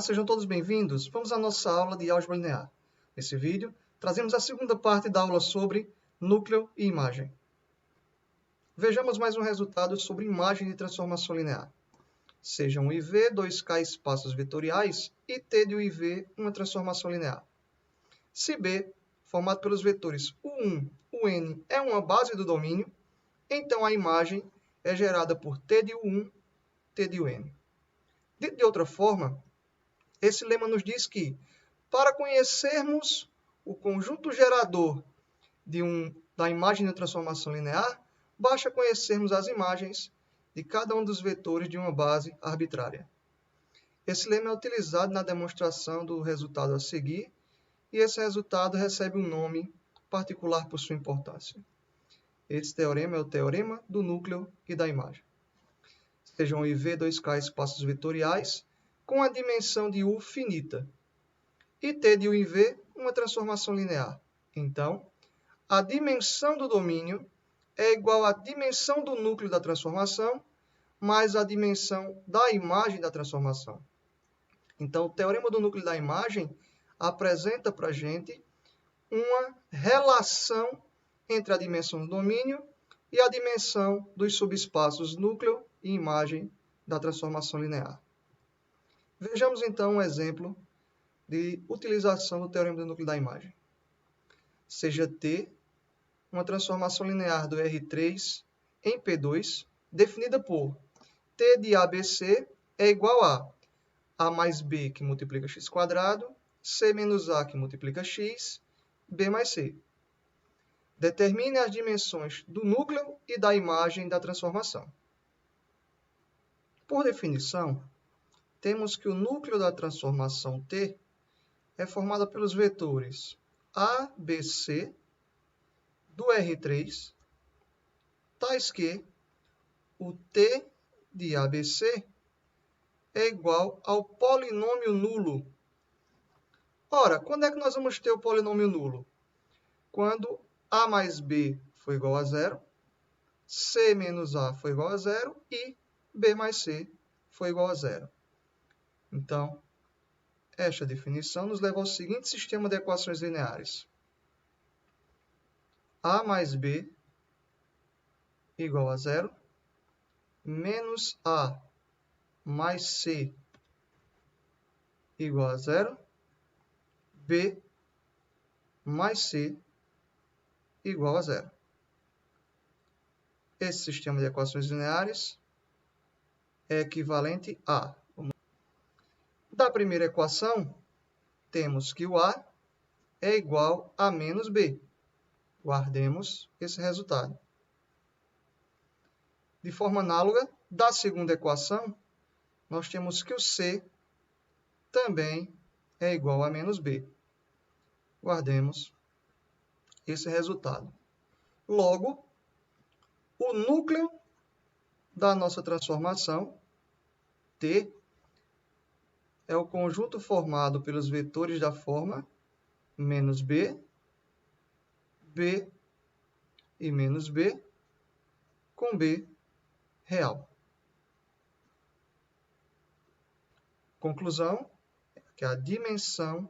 Olá, sejam todos bem-vindos. Vamos à nossa aula de álgebra linear. Nesse vídeo, trazemos a segunda parte da aula sobre núcleo e imagem. Vejamos mais um resultado sobre imagem de transformação linear. Sejam IV, 2K espaços vetoriais e T de IV uma transformação linear. Se B, formado pelos vetores U1, UN, é uma base do domínio, então a imagem é gerada por T de U1, T de UN. Dito de outra forma, esse lema nos diz que, para conhecermos o conjunto gerador da imagem de transformação linear, basta conhecermos as imagens de cada um dos vetores de uma base arbitrária. Esse lema é utilizado na demonstração do resultado a seguir, e esse resultado recebe um nome particular por sua importância. Esse teorema é o teorema do núcleo e da imagem. Sejam IV, 2K espaços vetoriais, com a dimensão de U finita, e T de U em V uma transformação linear. Então, a dimensão do domínio é igual à dimensão do núcleo da transformação mais a dimensão da imagem da transformação. Então, o teorema do núcleo da imagem apresenta para a gente uma relação entre a dimensão do domínio e a dimensão dos subespaços núcleo e imagem da transformação linear. Vejamos então um exemplo de utilização do teorema do núcleo da imagem. Seja T uma transformação linear do R3 em P2, definida por T de ABC é igual a A mais B que multiplica x quadrado, C menos A que multiplica x, B mais C. Determine as dimensões do núcleo e da imagem da transformação. Por definição, temos que o núcleo da transformação T é formado pelos vetores A, B, C do R3, tais que o T de ABC é igual ao polinômio nulo. Ora, quando é que nós vamos ter o polinômio nulo? Quando A mais B for igual a zero, C menos A for igual a zero e B mais C for igual a zero. Então, esta definição nos leva ao seguinte sistema de equações lineares. A mais B igual a zero, menos A mais C igual a zero, B mais C igual a zero. Esse sistema de equações lineares é equivalente a... Da primeira equação, temos que o A é igual a menos B. Guardemos esse resultado. De forma análoga, da segunda equação, nós temos que o C também é igual a menos B. Guardemos esse resultado. Logo, o núcleo da nossa transformação, T, é o conjunto formado pelos vetores da forma menos B, B e menos B, com B real. Conclusão é que a dimensão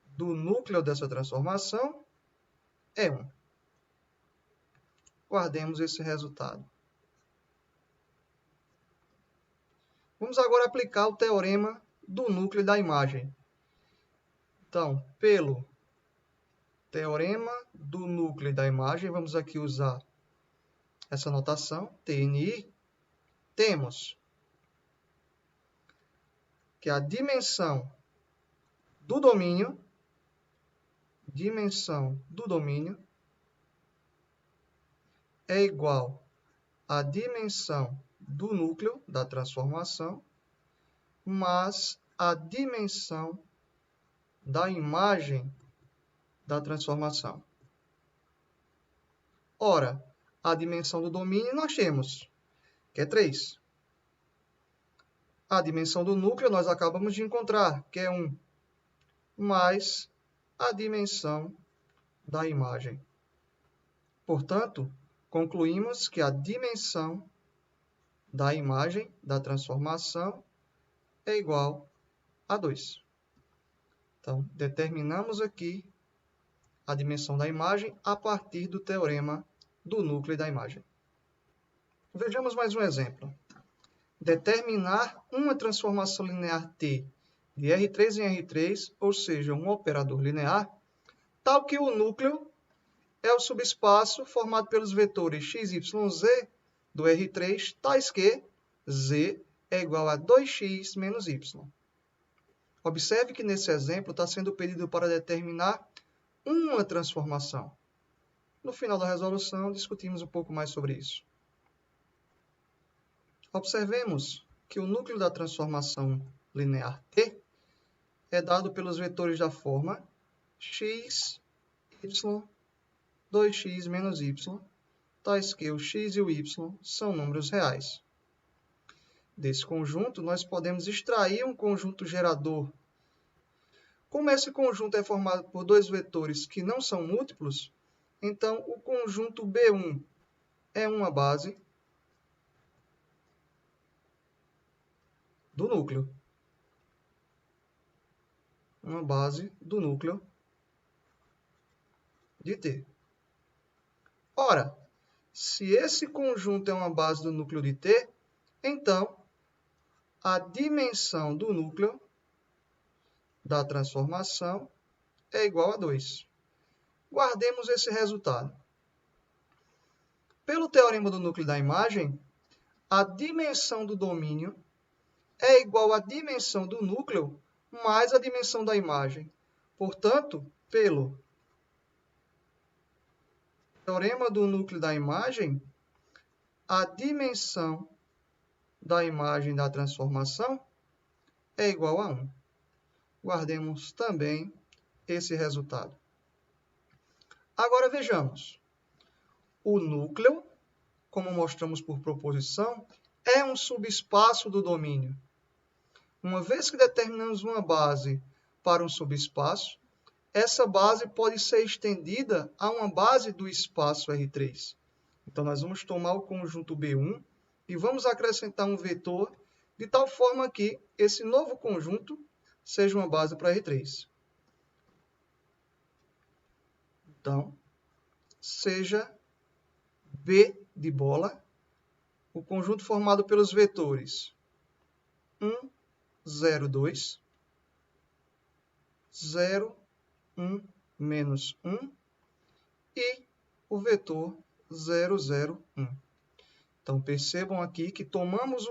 do núcleo dessa transformação é 1. Guardemos esse resultado. Vamos agora aplicar o teorema do núcleo da imagem. Então, pelo teorema do núcleo da imagem, vamos aqui usar essa notação, TNI, temos que a dimensão do domínio é igual à dimensão do núcleo da transformação, mais a dimensão da imagem da transformação. Ora, a dimensão do domínio nós temos, que é 3. A dimensão do núcleo nós acabamos de encontrar, que é 1, mais a dimensão da imagem. Portanto, concluímos que a dimensão da imagem da transformação é igual a 2. Então, determinamos aqui a dimensão da imagem a partir do teorema do núcleo da imagem. Vejamos mais um exemplo. Determinar uma transformação linear T de R3 em R3, ou seja, um operador linear, tal que o núcleo é o subespaço formado pelos vetores x, y, z do R3, tais que z é igual a 2x menos y. Observe que nesse exemplo está sendo pedido para determinar uma transformação. No final da resolução, discutimos um pouco mais sobre isso. Observemos que o núcleo da transformação linear T é dado pelos vetores da forma x, y, 2x menos y, tais que o x e o y são números reais. Desse conjunto, nós podemos extrair um conjunto gerador. Como esse conjunto é formado por dois vetores que não são múltiplos, então o conjunto B1 é uma base do núcleo. Uma base do núcleo de T. Ora, se esse conjunto é uma base do núcleo de T, então a dimensão do núcleo da transformação é igual a 2. Guardemos esse resultado. Pelo teorema do núcleo da imagem, a dimensão do domínio é igual à dimensão do núcleo mais a dimensão da imagem. Portanto, pelo teorema do núcleo da imagem, a dimensão da imagem da transformação é igual a 1. Guardemos também esse resultado. Agora vejamos. O núcleo, como mostramos por proposição, é um subespaço do domínio. Uma vez que determinamos uma base para um subespaço, essa base pode ser estendida a uma base do espaço R3. Então, nós vamos tomar o conjunto B1 e vamos acrescentar um vetor de tal forma que esse novo conjunto seja uma base para R3. Então, seja B de bola, o conjunto formado pelos vetores 1, 0, 2, 0, 1, menos 1 e o vetor 0, 0, 1. Então, percebam aqui que tomamos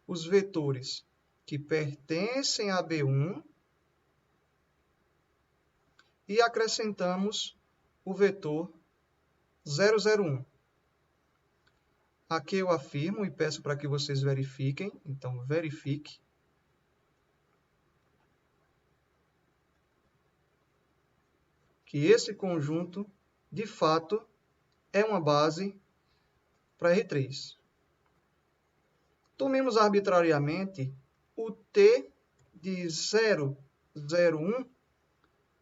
os vetores que pertencem a B1 e acrescentamos o vetor 0, 0, 1. Aqui eu afirmo e peço para que vocês verifiquem. Então, verifique. Que esse conjunto, de fato, é uma base para R3. Tomemos arbitrariamente o T de 0, 0, 1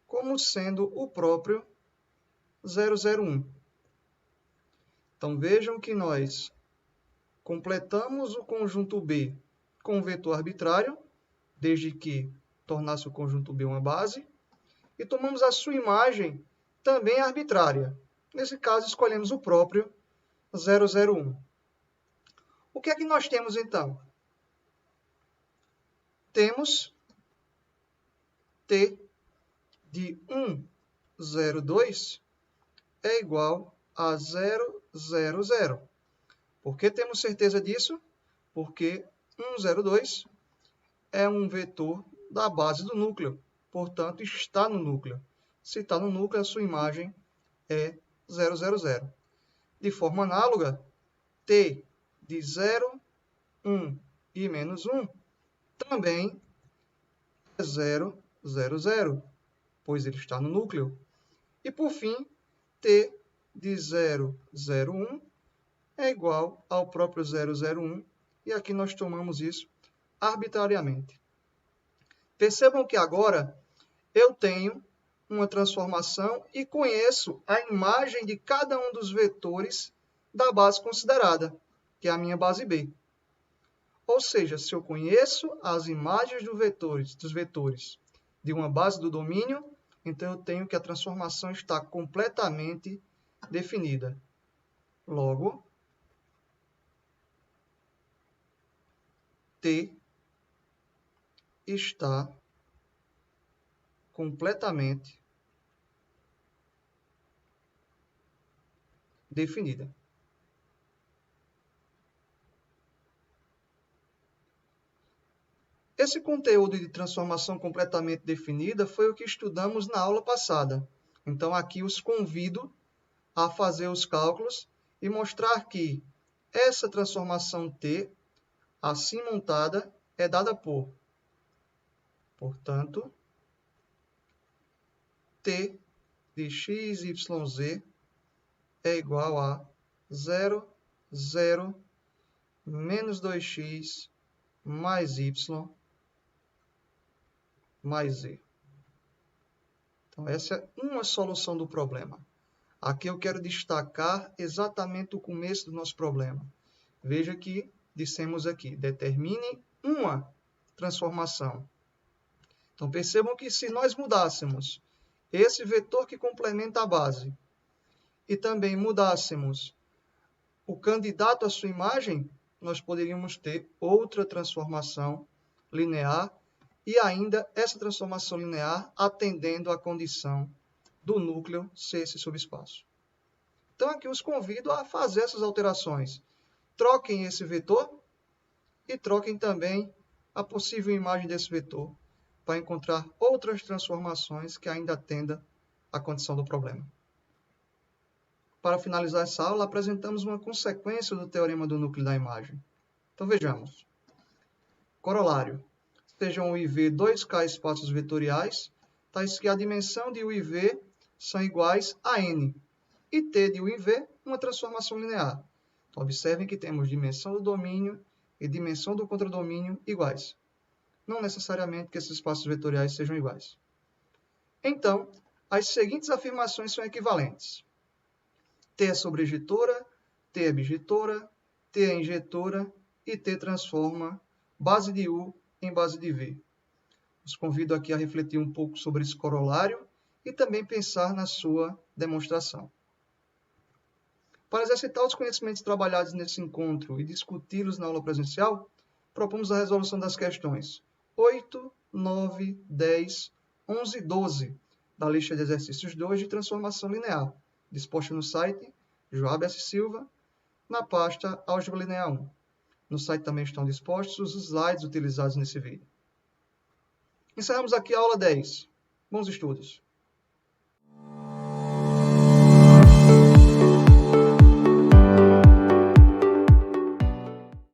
como sendo o próprio 0, 0, 1. Então, vejam que nós completamos o conjunto B com um vetor arbitrário, desde que tornasse o conjunto B uma base, e tomamos a sua imagem também arbitrária. Nesse caso, escolhemos o próprio 0, 0, 1. O que é que nós temos, então? Temos T de 1, 0, 2 é igual a 0, 0, 0. Por que temos certeza disso? Porque 1, 0, 2 é um vetor da base do núcleo. Portanto, está no núcleo. Se está no núcleo, a sua imagem é 0, 0, 0. De forma análoga, T de 0, 1 e menos 1 também é 0, 0, 0, pois ele está no núcleo. E, por fim, T de 0, 0, 1 é igual ao próprio 0, 0, 1. E aqui nós tomamos isso arbitrariamente. Percebam que agora eu tenho uma transformação e conheço a imagem de cada um dos vetores da base considerada, que é a minha base B. Ou seja, se eu conheço as imagens dos vetores de uma base do domínio, então eu tenho que a transformação está completamente definida. Logo, T está completamente definida. Esse conteúdo de transformação completamente definida foi o que estudamos na aula passada. Então, aqui os convido a fazer os cálculos e mostrar que essa transformação T, assim montada, é dada por, portanto, T de x, y, z é igual a 0, 0, menos 2x mais y mais z. Então, essa é uma solução do problema. Aqui eu quero destacar exatamente o começo do nosso problema. Veja que dissemos aqui, determine uma transformação. Então, percebam que se nós mudássemos esse vetor que complementa a base e também mudássemos o candidato à sua imagem, nós poderíamos ter outra transformação linear e ainda essa transformação linear atendendo à condição do núcleo ser esse subespaço. Então, aqui os convido a fazer essas alterações. Troquem esse vetor e troquem também a possível imagem desse vetor para encontrar outras transformações que ainda atendam à condição do problema. Para finalizar essa aula, apresentamos uma consequência do teorema do núcleo da imagem. Então, vejamos. Corolário. Sejam o IV 2K espaços vetoriais, tais que a dimensão de U e V são iguais a N, e T de U e V uma transformação linear. Então, observem que temos dimensão do domínio e dimensão do contradomínio iguais. Não necessariamente que esses espaços vetoriais sejam iguais. Então, as seguintes afirmações são equivalentes. T é sobrejetora, T é bijetora, T é injetora e T transforma base de U em base de V. Os convido aqui a refletir um pouco sobre esse corolário e também pensar na sua demonstração. Para exercitar os conhecimentos trabalhados nesse encontro e discuti-los na aula presencial, propomos a resolução das questões 8, 9, 10, 11 e 12 da lista de exercícios 2 de transformação linear, disposta no site Joab S. Silva, na pasta Álgebra Linear 1. No site também estão dispostos os slides utilizados nesse vídeo. Encerramos aqui a aula 10. Bons estudos!